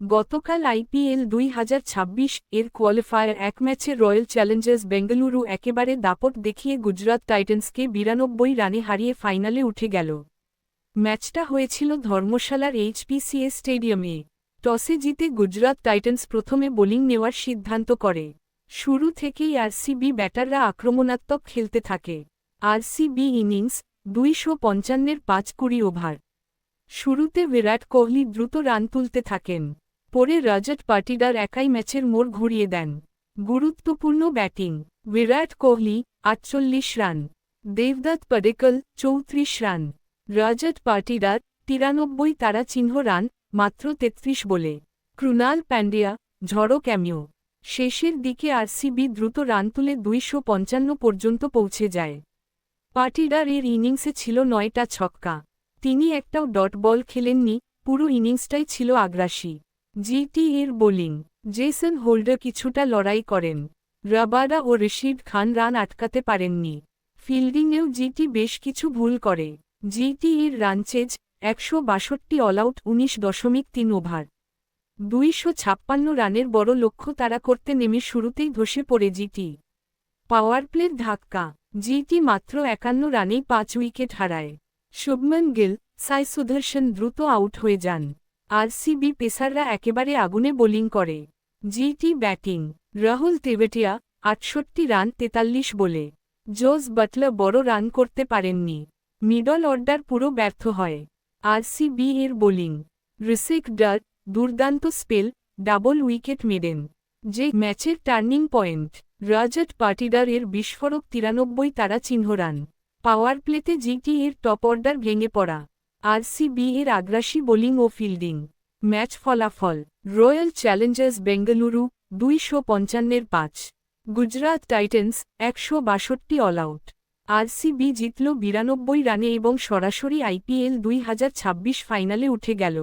গতকাল আইপিএল 2026 এর কোয়ালিফায়ার এক ম্যাচে রয়্যাল চ্যালেঞ্জার্স বেঙ্গালুরু একেবারে দাপট দেখিয়ে গুজরাত টাইটান্সকে 92 রানে হারিয়ে ফাইনালে উঠে গেল। ম্যাচটা হয়েছিল ধর্মশালার এইচপিসিএ স্টেডিয়ামে। টসে জিতে গুজরাত টাইটান্স প্রথমে বোলিং নেওয়ার সিদ্ধান্ত করে। শুরু থেকেই আরসিবি ব্যাটাররা আক্রমণাত্মক খেলতে থাকে। আরসিবি ইনিংস 255-এর 5-20 ওভার। শুরুতে বিরাট কোহলি দ্রুত রান তুলতে থাকেন। পরে রজত পাটিদার একাই ম্যাচের মোড় ঘুরিয়ে দেন। গুরুত্বপূর্ণ batting Virat Kohli 48 run, Debdutta পডিক্কল 34 run, রজত পাটিদার 93, তারা চিহ্ন রান মাত্র 33 বলে। ক্রুনাল প্যান্ডিয়া ঝড়ো ক্যামিও। শেষের দিকে আরসিবি দ্রুত রান তুলে 255 পর্যন্ত পৌঁছে যায়। পাটিদার এর ইনিংসে ছিল 9টা ছক্কা। তিনি একটাও ডট বল খেলেননি, পুরো ইনিংসটাই ছিল আগ্রাসী। জিটি এর বোলিং জেসন হোল্ডার কিছুটা লড়াই করেন। রাবাডা ও রশিদ খান রান আটকাতে পারেননি। ফিল্ডিংয়েও জিটি বেশ কিছু ভুল করে। জিটি এর রানচেজ 162, অলআউট 19.3 ওভার। 256 রানের বড় লক্ষ্য তারা করতে নেমে শুরুতেই ধসে পড়ে জিটি। পাওয়ার প্লের ধাক্কা জিটি মাত্র 51 রানেই 5 উইকেট হারায়। শুভমন গিল, সাই সুদর্শন দ্রুত আউট হয়ে যান। আরসিবি পেসাররা একেবারে আগুনে বোলিং করে। জিটি ব্যাটিং রাহুল তেভেটিয়া 68 রান 43 বলে। জোস বাটলার বড় রান করতে পারেননি। মিডল অর্ডার পুরো ব্যর্থ হয়। আরসিবি এর বোলিং ঋষিক ডার দুর্দান্ত স্পেল, ডাবল উইকেট মেডেন। যে ম্যাচের টার্নিং পয়েন্ট রজত পাটিদার এর বিস্ফোরক 93, তারা চিহ্ন রান। পাওয়ার প্লেতে জিটি এর টপ অর্ডার ভেঙে পড়া। আরসিবি এর আগ্রাসী বোলিং ও ফিল্ডিং। ম্যাচ ফলাফল রয়্যাল চ্যালেঞ্জার্স বেঙ্গালুরু 255-এর 5, গুজরাত টাইটান্স 162 অলআউট। আরসিবি জিতল 92 রানে এবং সরাসরি আইপিএল 2026 ফাইনালে উঠে গেল।